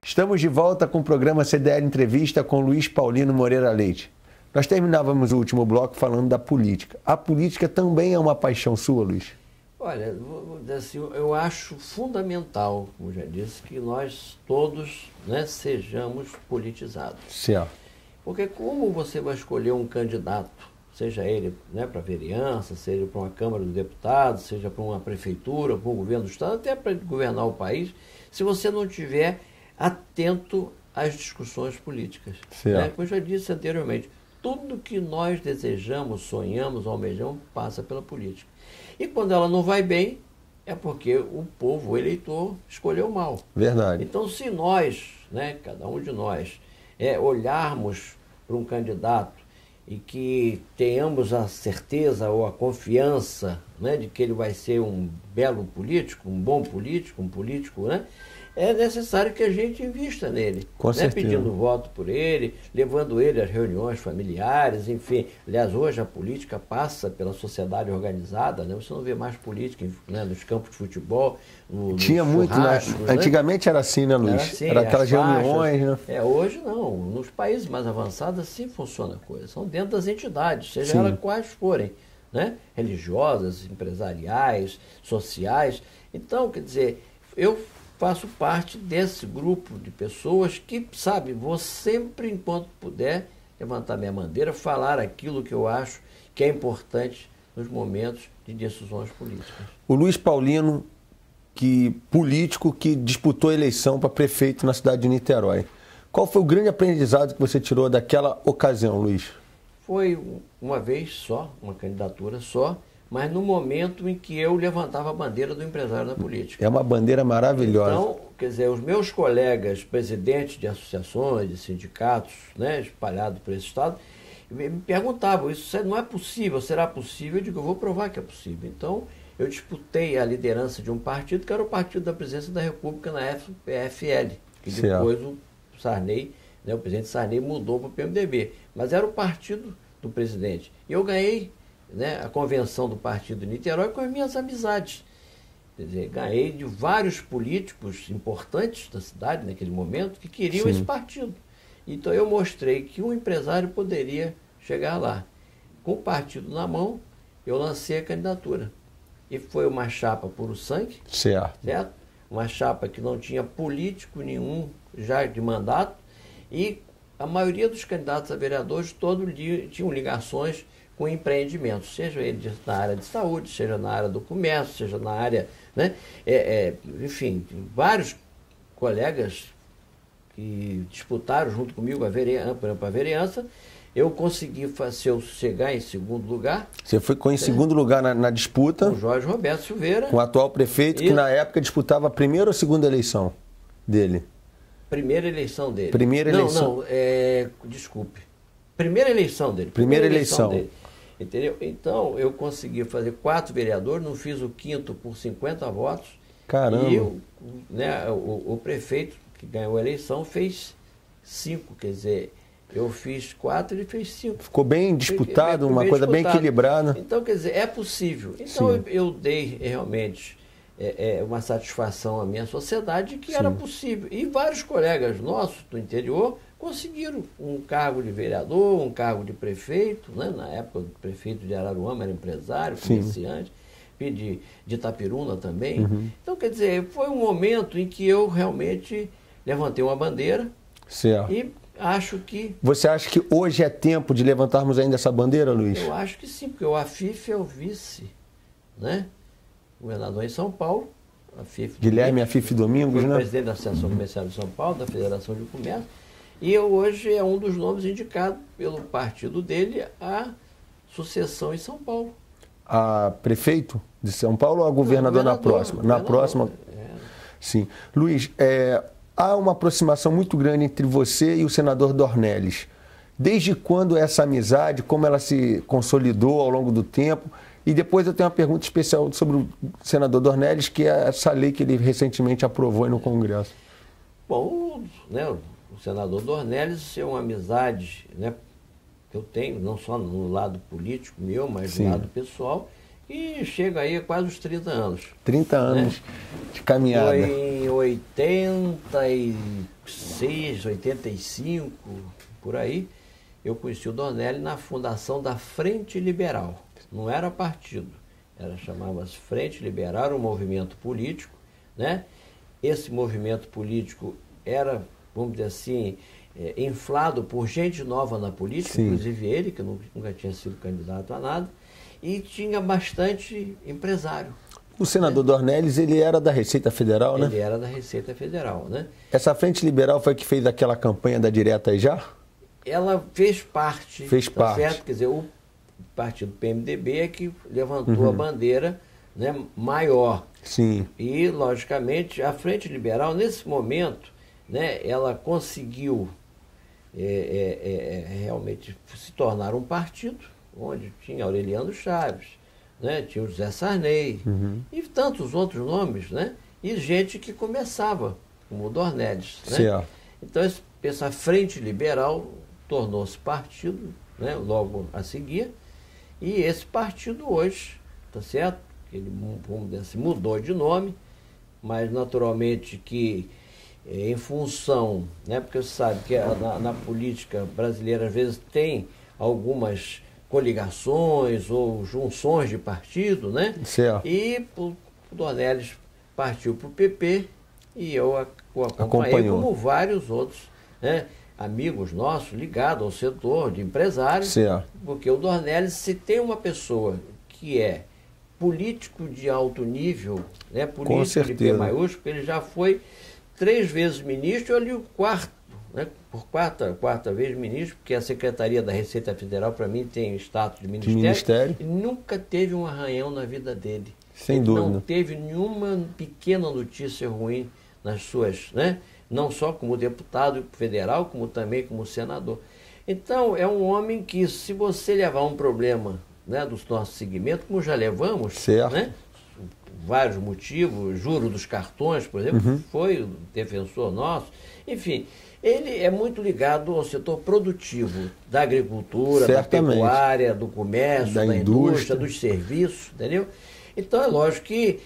Estamos de volta com o programa CDL Entrevista com Luiz Paulino Moreira Leite. Nós terminávamos o último bloco falando da política. A política também é uma paixão sua, Luiz? Olha, assim, eu acho fundamental, como já disse, que nós todos, né, sejamos politizados. Certo. Porque como você vai escolher um candidato, seja ele, né, para vereança, seja para uma Câmara dos Deputados, seja para uma prefeitura, para um governo do Estado, até para governar o país, se você não tiver atento às discussões políticas. Né? Como eu já disse anteriormente, tudo que nós desejamos, sonhamos, almejamos, passa pela política. E quando ela não vai bem, é porque o povo, o eleitor, escolheu mal. Verdade. Então, se nós, né, cada um de nós, olharmos para um candidato e que tenhamos a certeza ou a confiança, né, de que ele vai ser um belo político, um bom político, um político, né, é necessário que a gente invista nele. Com certeza. Pedindo voto por ele, levando ele às reuniões familiares, enfim. Aliás, hoje a política passa pela sociedade organizada, né? Você não vê mais política, né, nos campos de futebol, Tinha muito, né? Antigamente era assim, né, Luiz? Era, assim, era aquelas reuniões, né? Hoje não. Nos países mais avançados assim funciona a coisa. São dentro das entidades, seja elas quais forem, né? Religiosas, empresariais, sociais. Então, quer dizer, eu faço parte desse grupo de pessoas que, sabe, vou sempre, enquanto puder, levantar minha bandeira, falar aquilo que eu acho que é importante nos momentos de decisões políticas. O Luiz Paulino, político que disputou a eleição para prefeito na cidade de Niterói. Qual foi o grande aprendizado que você tirou daquela ocasião, Luiz? Foi uma vez só, uma candidatura só, mas no momento em que eu levantava a bandeira do empresário na política. É uma bandeira maravilhosa. Então, quer dizer, os meus colegas presidentes de associações, de sindicatos, né, espalhados por esse estado, me perguntavam, isso não é possível, será possível? Eu digo, eu vou provar que é possível. Então, eu disputei a liderança de um partido, que era o Partido da Presidência da República na FPFL, que depois o Sarney, né, o presidente Sarney mudou para o PMDB. Mas era o partido do presidente. E eu ganhei, né, a convenção do partido de Niterói com as minhas amizades. Quer dizer, ganhei de vários políticos importantes da cidade naquele momento que queriam esse partido. Então eu mostrei que um empresário poderia chegar lá. Com o partido na mão, eu lancei a candidatura. E foi uma chapa puro sangue, certo? Uma chapa que não tinha político nenhum já de mandato, e a maioria dos candidatos a vereadores todos tinham ligações com empreendimentos, seja ele na área de saúde, seja na área do comércio, seja na área, né? Enfim, vários colegas que disputaram junto comigo a vereança, eu consegui chegar em segundo lugar. Você ficou em segundo lugar na disputa? Com o Jorge Roberto Silveira. Com o atual prefeito, que na época disputava a primeira ou segunda eleição dele? Primeira eleição dele. Primeira eleição. Desculpe. Primeira eleição dele. Primeira eleição dele. Entendeu? Então, eu consegui fazer 4 vereadores, não fiz o 5º por 50 votos. Caramba! E o prefeito que ganhou a eleição fez 5, quer dizer, eu fiz 4 e ele fez 5. Ficou bem disputado, uma coisa bem equilibrada. Então, quer dizer, é possível. Então, eu dei realmente uma satisfação à minha sociedade que era possível. E vários colegas nossos do interior conseguiram um cargo de vereador, um cargo de prefeito, né? Na época o prefeito de Araruama era empresário, comerciante, de Itapiruna também. Então, quer dizer, foi um momento em que eu realmente levantei uma bandeira e acho que... Você acha que hoje é tempo de levantarmos ainda essa bandeira, Luiz? Eu acho que sim, porque o Afif é o vice, né? Governador em São Paulo. Guilherme Afif Domingos, né? Presidente da Associação Comercial de São Paulo, da Federação de Comércio. E hoje é um dos nomes indicados pelo partido dele à sucessão em São Paulo. A prefeito de São Paulo ou a governador na próxima? Na próxima. Sim. Luiz, há uma aproximação muito grande entre você e o senador Dornelles. Desde quando essa amizade, como ela se consolidou ao longo do tempo? E depois eu tenho uma pergunta especial sobre o senador Dornelles, que é essa lei que ele recentemente aprovou aí no Congresso. Bom, o senador Dornelles é uma amizade, né, que eu tenho, não só no lado político meu, mas no lado pessoal, E chega aí a quase os 30 anos. 30 anos, né, de caminhada. Foi em 86, 85, por aí, eu conheci o Dornelles na fundação da Frente Liberal. Não era partido, chamava-se Frente Liberal, era um movimento político, né? Esse movimento político era, vamos dizer assim, inflado por gente nova na política, sim, inclusive ele, que nunca tinha sido candidato a nada, e tinha bastante empresário. O senador, né, Dornelles, ele era da Receita Federal, né? Ele era da Receita Federal, né? Essa Frente Liberal foi que fez aquela campanha da direta aí já? Ela fez parte. Fez parte. Certo? Quer dizer, o partido PMDB é que levantou a bandeira, né, maior. Sim. E, logicamente, a Frente Liberal, nesse momento, né, ela conseguiu realmente se tornar um partido onde tinha Aureliano Chaves, né, tinha o José Sarney, e tantos outros nomes, né, e gente que começava, como o Dornelles. Né? Então, essa Frente Liberal tornou-se partido, né, logo a seguir, e esse partido hoje, tá certo? Ele, vamos dizer assim, mudou de nome, mas naturalmente que em função, né, porque você sabe que na política brasileira às vezes tem algumas coligações ou junções de partido, né? Certo. E o Dornelles partiu para o PP e eu o acompanhei, como vários outros, né, amigos nossos ligados ao setor de empresários, certo, porque o Dornelles, se tem uma pessoa que é político de alto nível, né, político de P maiúsculo, ele já foi 3 vezes ministro, eu li o quarto, né, por quarta vez ministro, porque a Secretaria da Receita Federal, para mim, tem status de ministério. E nunca teve um arranhão na vida dele. Sem dúvida. Não teve nenhuma pequena notícia ruim nas suas, né, não só como deputado federal, como também como senador. Então, é um homem que, se você levar um problema, né, do nosso segmento, como já levamos, certo, né, vários motivos, juro dos cartões, por exemplo, foi o defensor nosso, enfim, ele é muito ligado ao setor produtivo, da agricultura, certamente, da pecuária, do comércio, da indústria, dos serviços, entendeu? Então é lógico que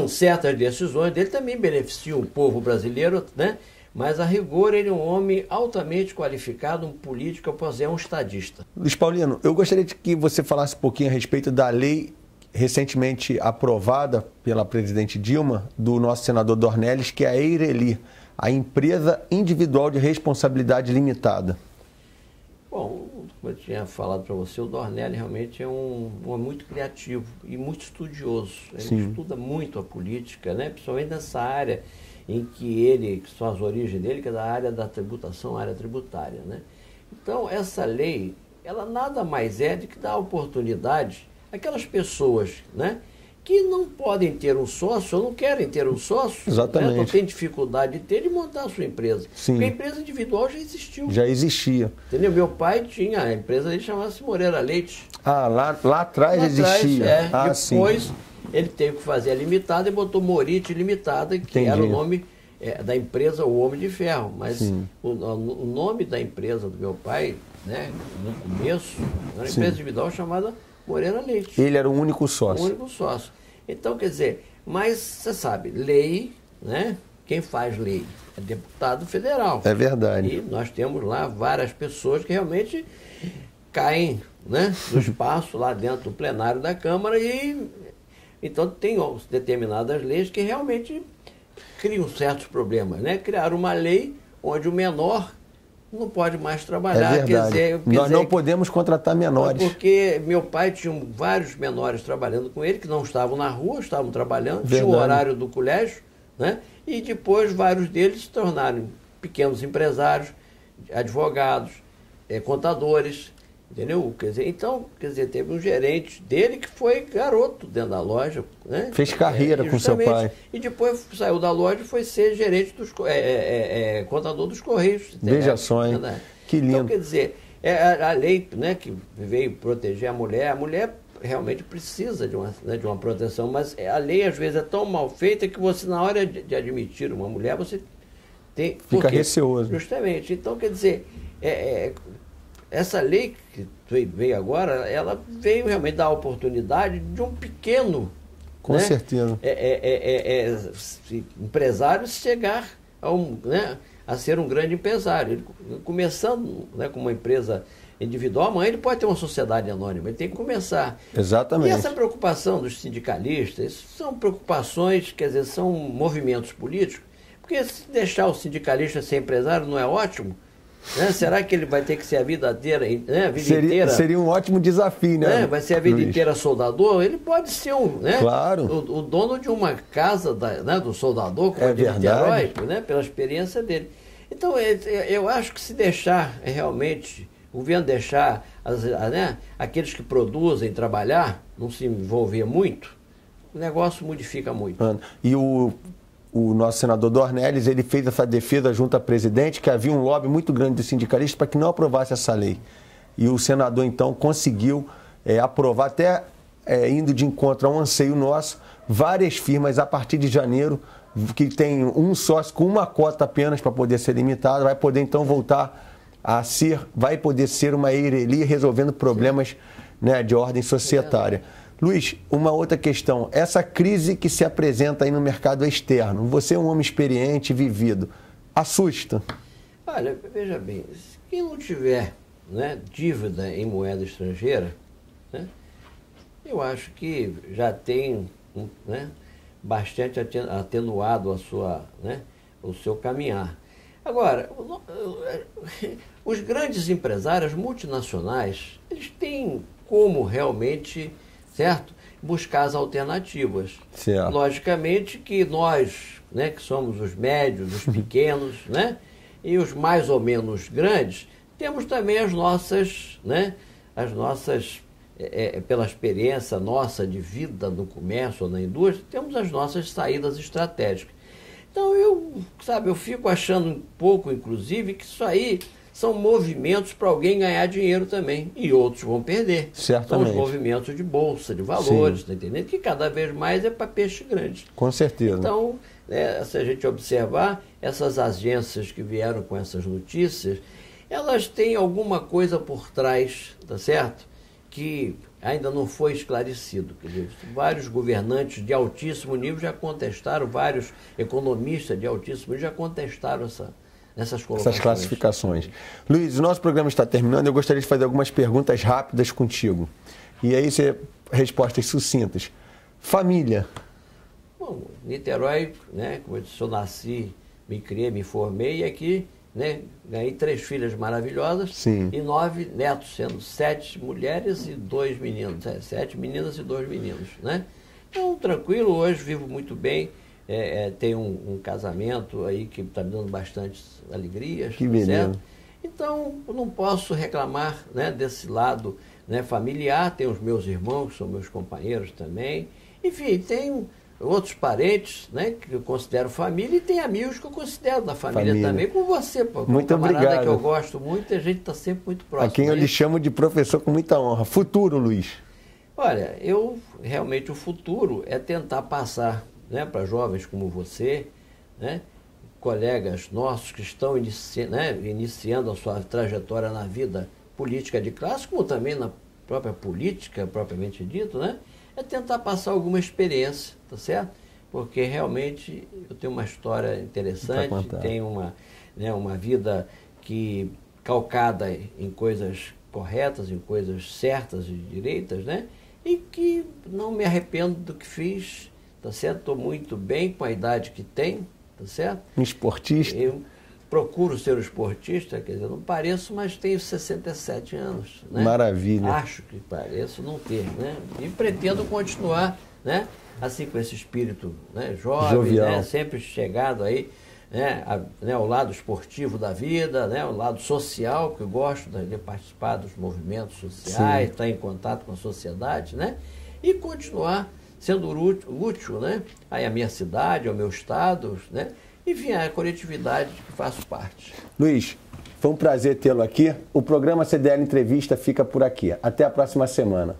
certas decisões dele também beneficiam o povo brasileiro, né? Mas a rigor ele é um homem altamente qualificado, um político, é um estadista. Luiz Paulino, eu gostaria de que você falasse um pouquinho a respeito da lei recentemente aprovada pela presidente Dilma, do nosso senador Dornelles, que é a EIRELI, a Empresa Individual de Responsabilidade Limitada. Bom, como eu tinha falado para você, o Dornelles realmente é um homem muito criativo e muito estudioso. Ele Sim. estuda muito a política, né? Principalmente nessa área em que são as origens dele, que é da área da tributação, área tributária, né? Então, essa lei, ela nada mais é do que dar oportunidade àquelas pessoas, né, que não podem ter um sócio, ou não querem ter um sócio, exatamente, né, não tem dificuldade de ter, de montar a sua empresa. Sim. Porque a empresa individual já existiu. Já existia. Entendeu? Meu pai tinha, a empresa dele chamava-se Moreira Leite. Ah, lá atrás existia. Depois, sim, ele teve que fazer a limitada e botou Morite Limitada, que Entendi. Era o nome da empresa O Homem de Ferro. Mas o nome da empresa do meu pai, né, no começo, era uma empresa individual chamada Moreira Leite. Ele era o único sócio. O único sócio. Então, quer dizer, mas você sabe, lei, né? Quem faz lei é deputado federal. É verdade. E nós temos lá várias pessoas que realmente caem, né, no espaço lá dentro do plenário da Câmara e então tem determinadas leis que realmente criam certos problemas, né? Criaram uma lei onde o menor não pode mais trabalhar. É verdade. Nós não podemos contratar menores. Porque meu pai tinha vários menores trabalhando com ele, que não estavam na rua, estavam trabalhando, Verdade. tinha o horário do colégio, né? E depois vários deles se tornaram pequenos empresários, advogados, contadores, entendeu? Quer dizer, então, teve um gerente dele que foi garoto dentro da loja, né? Fez carreira com seu pai. E depois saiu da loja e foi ser gerente contador dos Correios. Veja só, hein? Que lindo. Então, quer dizer, a lei, né, que veio proteger a mulher realmente precisa de uma proteção, mas a lei às vezes é tão mal feita que você, na hora de admitir uma mulher, você fica receoso. Justamente. Então, quer dizer, essa lei que veio agora, ela veio realmente dar a oportunidade de um pequeno, com certeza, empresário chegar a ser um grande empresário. Ele, começando, né, com uma empresa individual, amanhã ele pode ter uma sociedade anônima, ele tem que começar. Exatamente. E essa preocupação dos sindicalistas, isso são preocupações, quer dizer, são movimentos políticos, porque se deixar o sindicalista ser empresário não é ótimo? Né? Será que ele vai ter que ser a vida inteira, né? A vida inteira? Seria um ótimo desafio, né? Vai ser a vida inteira soldador? Ele pode ser claro, o dono de uma casa do soldador, como de Niterói, né? Pela experiência dele. Então, eu acho que se deixar realmente, o governo deixar aqueles que produzem trabalhar, não se envolver muito, o negócio modifica muito. E o nosso senador Dornelles, ele fez essa defesa junto à presidente, que havia um lobby muito grande dos sindicalistas para que não aprovasse essa lei. E o senador, então, conseguiu aprovar, até indo de encontro a um anseio nosso, várias firmas, a partir de janeiro, que tem um sócio com uma cota apenas para poder ser limitada, vai poder, então, voltar a ser, vai poder ser uma EIRELI resolvendo problemas, né, de ordem societária. Luiz, uma outra questão, essa crise que se apresenta aí no mercado externo, você é um homem experiente, vivido, assusta? Olha, veja bem, quem não tiver, né, dívida em moeda estrangeira, né, eu acho que já tem, né, bastante atenuado o seu caminhar. Agora, os grandes empresários multinacionais, eles têm como realmente, certo, buscar as alternativas. Certo. Logicamente que nós, né, que somos os médios, os pequenos, né, e os mais ou menos grandes, temos também as nossas, né, pela experiência nossa de vida no comércio ou na indústria, temos as nossas saídas estratégicas. Então, eu fico achando um pouco, inclusive, que isso aí são movimentos para alguém ganhar dinheiro também, e outros vão perder. Certamente. São os movimentos de bolsa, de valores, tá entendendo? Que cada vez mais é para peixe grande. Com certeza. Então, se a gente observar, essas agências que vieram com essas notícias, elas têm alguma coisa por trás, tá certo? Que ainda não foi esclarecido. Quer dizer, vários governantes de altíssimo nível já contestaram, vários economistas de altíssimo nível já contestaram essas classificações. Luiz, o nosso programa está terminando, eu gostaria de fazer algumas perguntas rápidas contigo. E aí respostas sucintas. Família. Bom, Niterói, né, como eu disse, eu nasci, me criei, me formei, e aqui, né, ganhei 3 filhas maravilhosas. Sim. E 9 netos, sendo 7 mulheres e 2 meninos. 7 meninas e 2 meninos, né? Então, tranquilo, hoje vivo muito bem. Tenho um casamento aí que está me dando bastante alegrias. Que beleza. Certo? Então, eu não posso reclamar, né, desse lado, né, familiar. Tenho os meus irmãos, que são meus companheiros também. Enfim, tenho outros parentes, né, que eu considero família, e tem amigos que eu considero da família também, como você, pô. Muito obrigado. Que eu gosto muito, e a gente está sempre muito próximo. A quem eu lhe chamo de professor com muita honra. Futuro, Luiz? Olha, realmente o futuro é tentar passar, né, para jovens como você, né, colegas nossos que estão iniciando a sua trajetória na vida política de classe, como também na própria política, propriamente dito, né, é tentar passar alguma experiência, tá certo? Porque realmente eu tenho uma história interessante, tenho uma vida que calcada em coisas corretas, em coisas certas e direitas, né? E que não me arrependo do que fiz, tá certo? Estou muito bem com a idade que tenho, tá certo? Um esportista? Eu procuro ser um esportista, quer dizer, não pareço, mas tenho 67 anos, né? Maravilha. Acho que pareço não ter, né? E pretendo continuar, né, assim, com esse espírito, né, jovem, né, sempre chegado aí, né, ao lado esportivo da vida, né, ao lado social, que eu gosto de participar dos movimentos sociais, estar em contato com a sociedade, né, e continuar sendo útil, né, aí à minha cidade, ao meu estado, né, enfim, a coletividade que faço parte. Luiz, foi um prazer tê-lo aqui. O programa CDL Entrevista fica por aqui. Até a próxima semana.